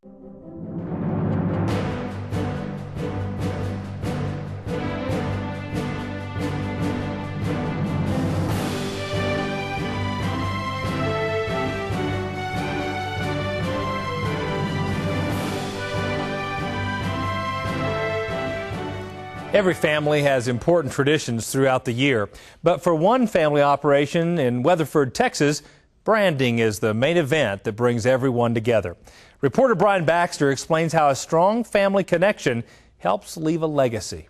Every family has important traditions throughout the year, but for one family operation in Weatherford, Texas, branding is the main event that brings everyone together. Reporter Brian Baxter explains how a strong family connection helps leave a legacy.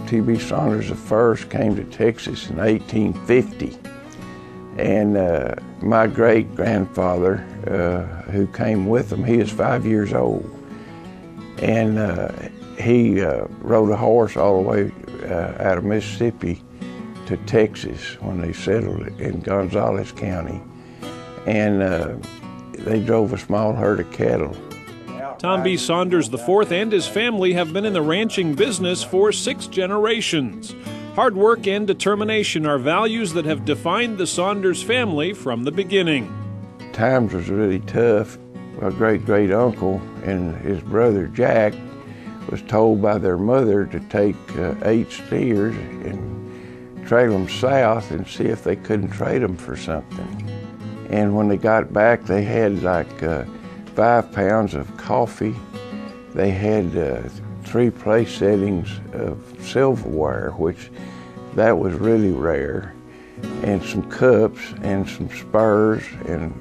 T.B. Saunders I came to Texas in 1850. And my great-grandfather, who came with him, he was 5 years old. And he rode a horse all the way out of Mississippi to Texas when they settled in Gonzales County. And they drove a small herd of cattle. Tom B. Saunders IV and his family have been in the ranching business for 6 generations. Hard work and determination are values that have defined the Saunders family from the beginning. Times was really tough. My great-great-uncle and his brother Jack was told by their mother to take 8 steers and trail them south and see if they couldn't trade them for something. And when they got back, they had like 5 pounds of coffee. They had 3 place settings of silverware, which that was really rare, and some cups and some spurs and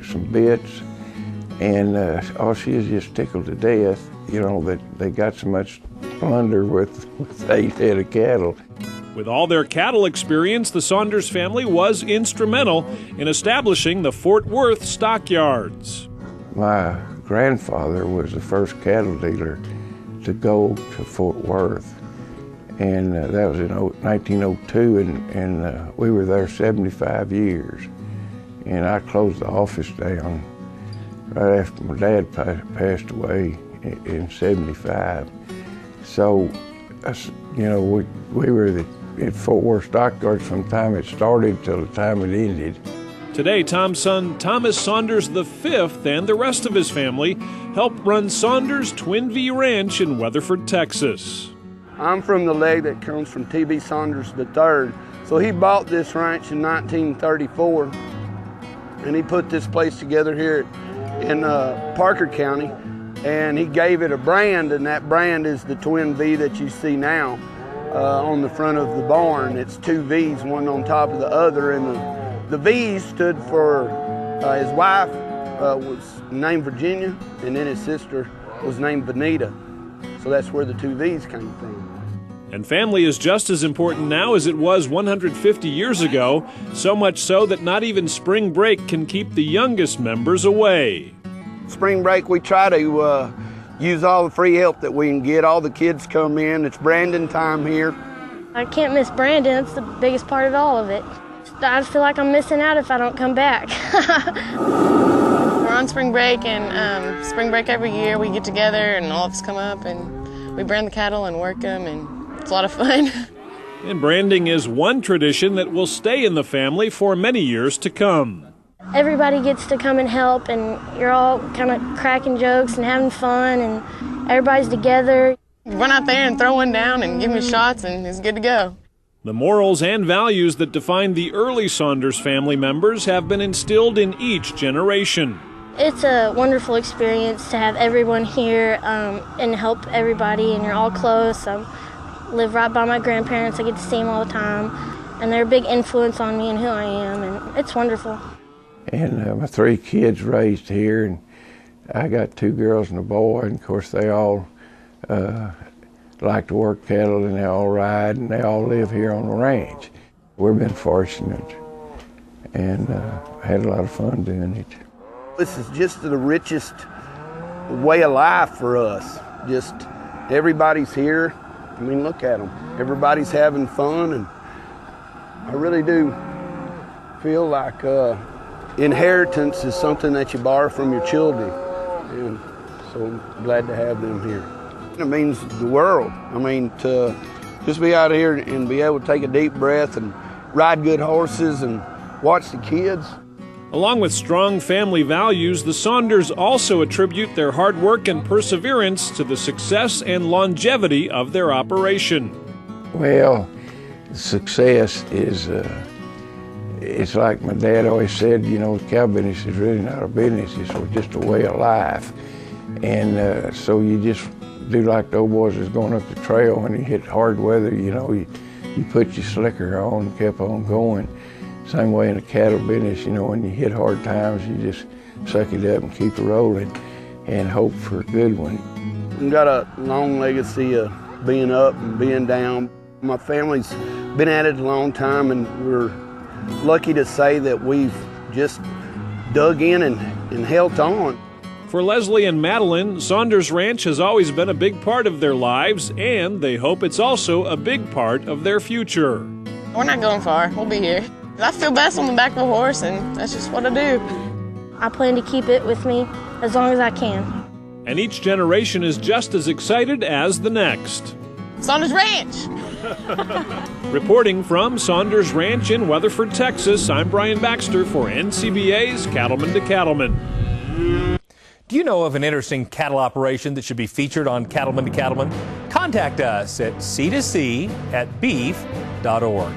some bits. And she was just tickled to death, you know, that they got so much plunder with 8 head of cattle. With all their cattle experience, the Saunders family was instrumental in establishing the Fort Worth stockyards. My grandfather was the first cattle dealer to go to Fort Worth, and that was in 1902, and we were there 75 years. And I closed the office down right after my dad passed away in 75. So, you know, we were at Fort Worth Stockyards from the time it started till the time it ended. Today, Tom's son, Thomas Saunders V, and the rest of his family help run Saunders Twin V Ranch in Weatherford, Texas. I'm from the leg that comes from T.B. Saunders III. So he bought this ranch in 1934, and he put this place together here in Parker County, and he gave it a brand, and that brand is the Twin V that you see now on the front of the barn. It's 2 V's, one on top of the other, and the V stood for his wife was named Virginia, and then his sister was named Benita. So that's where the 2 V's came from. And family is just as important now as it was 150 years ago, so much so that not even spring break can keep the youngest members away. Spring break, we try to use all the free help that we can get. All the kids come in. It's Brandon time here. I can't miss Brandon. It's the biggest part of all of it. I feel like I'm missing out if I don't come back. We're on spring break, and spring break every year we get together and all of us come up and we brand the cattle and work them, and it's a lot of fun. And branding is one tradition that will stay in the family for many years to come. Everybody gets to come and help, and you're all kind of cracking jokes and having fun, and everybody's together. Run out there and throw one down and give me shots, and it's good to go. The morals and values that defined the early Saunders family members have been instilled in each generation. It's a wonderful experience to have everyone here and help everybody, and you're all close. I live right by my grandparents. I get to see them all the time, and they're a big influence on me and who I am, and it's wonderful. And my 3 kids raised here, and I got 2 girls and a boy, and of course they all like to work cattle, and they all ride, and they all live here on the ranch. We've been fortunate and had a lot of fun doing it. This is just the richest way of life for us. Just everybody's here. I mean, look at them. Everybody's having fun, and I really do feel like inheritance is something that you borrow from your children, and so I'm glad to have them here. It means the world. I mean, to Just be out here and be able to take a deep breath and ride good horses and watch the kids. Along with strong family values, the Saunders also attribute their hard work and perseverance to the success and longevity of their operation. Well, success is, it's like my dad always said, you know, cow business is really not a business, it's just a way of life. And so you just do like the old boys was going up the trail when you hit hard weather, you know, you put your slicker on and kept on going. Same way in the cattle business, you know, when you hit hard times, you just suck it up and keep it rolling and hope for a good one. We've got a long legacy of being up and being down. My family's been at it a long time, and we're lucky to say that we've just dug in and held on. For Leslie and Madeline, Saunders Ranch has always been a big part of their lives, and they hope it's also a big part of their future. We're not going far. We'll be here. I feel best on the back of a horse, and that's just what I do. I plan to keep it with me as long as I can. And each generation is just as excited as the next. Saunders Ranch! Reporting from Saunders Ranch in Weatherford, Texas, I'm Brian Baxter for NCBA's Cattlemen to Cattlemen. Do you know of an interesting cattle operation that should be featured on Cattlemen to Cattlemen? Contact us at C2C@beef.org.